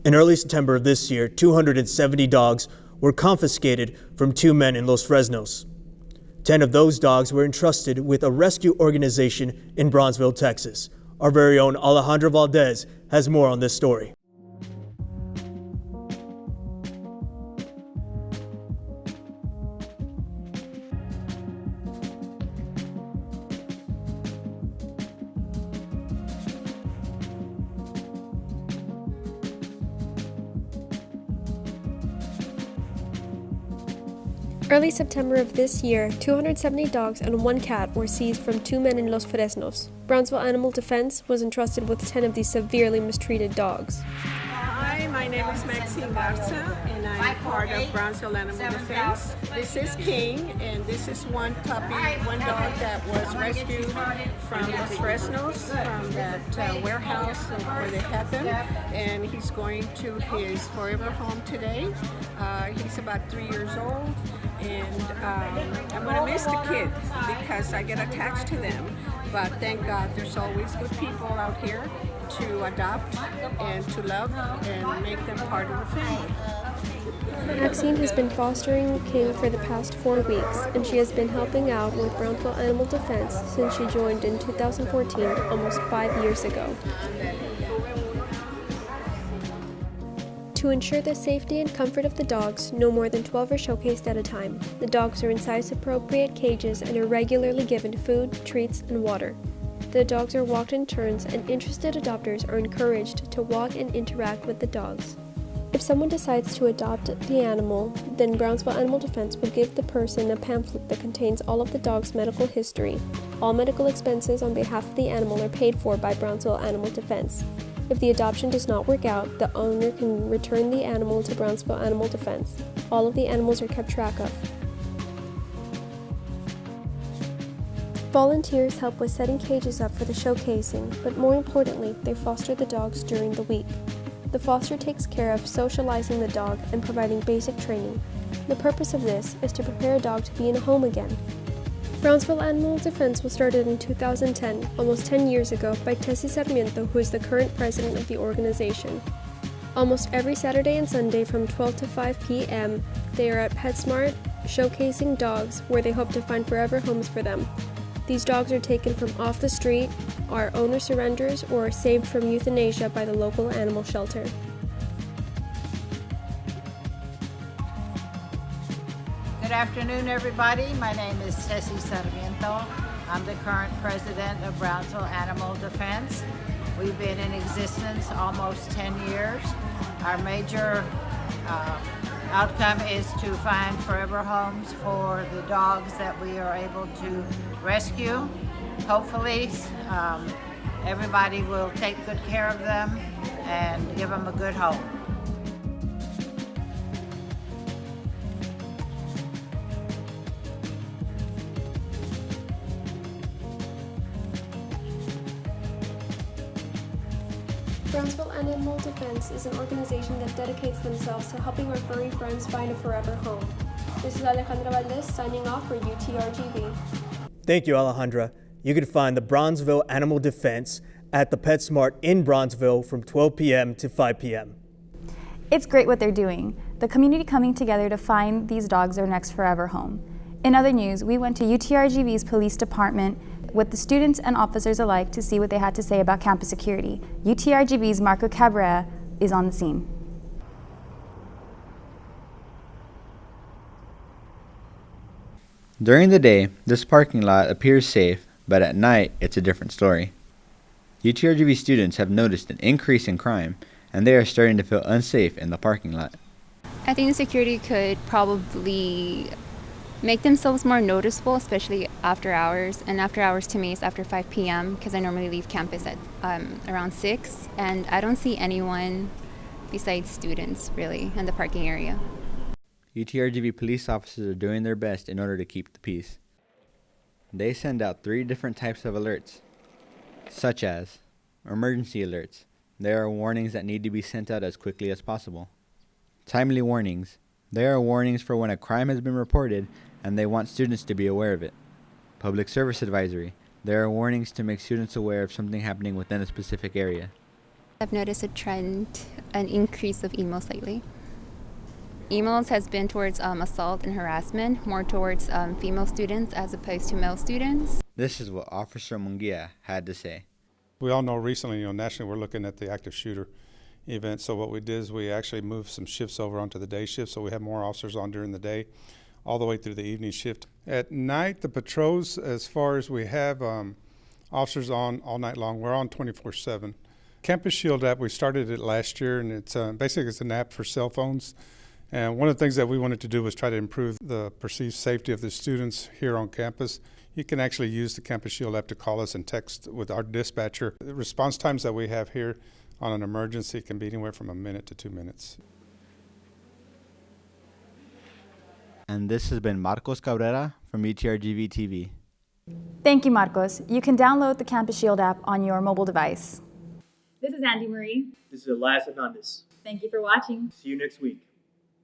In early September of this year, 270 dogs were confiscated from 2 men in Los Fresnos. 10 of those dogs were entrusted with a rescue organization in Bronzeville, Texas. Our very own Alejandra Valdez has more on this story. Early September of this year, 270 dogs and 1 cat were seized from 2 men in Los Fresnos. Brownsville Animal Defense was entrusted with 10 of these severely mistreated dogs. Hi, my name is Maxine Garza, and I'm part of Brownsville Animal Defense. This is King, and this is one dog that was rescued from Los Fresnos, from that warehouse where they had them, and he's going to his forever home today. He's about 3 years old, and I'm going to miss the kids because I get attached to them. But thank God there's always good people out here to adopt and to love and make them part of the family. Maxine has been fostering King for the past 4 weeks, and she has been helping out with Brownsville Animal Defense since she joined in 2014, almost 5 years ago. To ensure the safety and comfort of the dogs, no more than 12 are showcased at a time. The dogs are in size-appropriate cages and are regularly given food, treats, and water. The dogs are walked in turns, and interested adopters are encouraged to walk and interact with the dogs. If someone decides to adopt the animal, then Brownsville Animal Defense will give the person a pamphlet that contains all of the dog's medical history. All medical expenses on behalf of the animal are paid for by Brownsville Animal Defense. If the adoption does not work out, the owner can return the animal to Brownsville Animal Defense. All of the animals are kept track of. Volunteers help with setting cages up for the showcasing, but more importantly, they foster the dogs during the week. The foster takes care of socializing the dog and providing basic training. The purpose of this is to prepare a dog to be in a home again. Brownsville Animal Defense was started in 2010, almost 10 years ago, by Tessie Sarmiento, who is the current president of the organization. Almost every Saturday and Sunday from 12 to 5 p.m., they are at PetSmart, showcasing dogs where they hope to find forever homes for them. These dogs are taken from off the street, are owner surrenders, or are saved from euthanasia by the local animal shelter. Good afternoon, everybody. My name is Tessie Sarmiento. I'm the current president of Brownsville Animal Defense. We've been in existence almost 10 years. Our major outcome is to find forever homes for the dogs that we are able to rescue. Hopefully, everybody will take good care of them and give them a good home. Brownsville Animal Defense is an organization that dedicates themselves to helping our furry friends find a forever home. This is Alejandra Valdez signing off for UTRGV. Thank you, Alejandra. You can find the Bronzeville Animal Defense at the PetSmart in Bronzeville from 12 p.m. to 5 p.m. It's great what they're doing. The community coming together to find these dogs their next forever home. In other news, we went to UTRGV's police department with the students and officers alike to see what they had to say about campus security. UTRGV's Marco Cabrera is on the scene. During the day, this parking lot appears safe, but at night, it's a different story. UTRGV students have noticed an increase in crime, and they are starting to feel unsafe in the parking lot. I think the security could probably make themselves more noticeable, especially after hours. And after hours to me is after 5 p.m. because I normally leave campus at around 6, and I don't see anyone besides students really in the parking area. UTRGV police officers are doing their best in order to keep the peace. They send out 3 different types of alerts, such as emergency alerts. There are warnings that need to be sent out as quickly as possible. Timely warnings. There are warnings for when a crime has been reported and they want students to be aware of it. Public service advisory. There are warnings to make students aware of something happening within a specific area. I've noticed a trend, an increase of emails lately. Emails has been towards assault and harassment, more towards female students as opposed to male students. This is what Officer Munguia had to say. We all know recently, nationally we're looking at the active shooter event. So what we did is we actually moved some shifts over onto the day shift, so we have more officers on during the day, all the way through the evening shift. At night, the patrols, as far as we have officers on all night long, we're on 24/7. Campus Shield app, we started it last year, and it's basically it's an app for cell phones. And one of the things that we wanted to do was try to improve the perceived safety of the students here on campus. You can actually use the Campus Shield app to call us and text with our dispatcher. The response times that we have here on an emergency can be anywhere from a minute to 2 minutes. And this has been Marcos Cabrera from UTRGV TV. Thank you, Marcos. You can download the Campus Shield app on your mobile device. This is Andy Marie. This is Elias Hernandez. Thank you for watching. See you next week.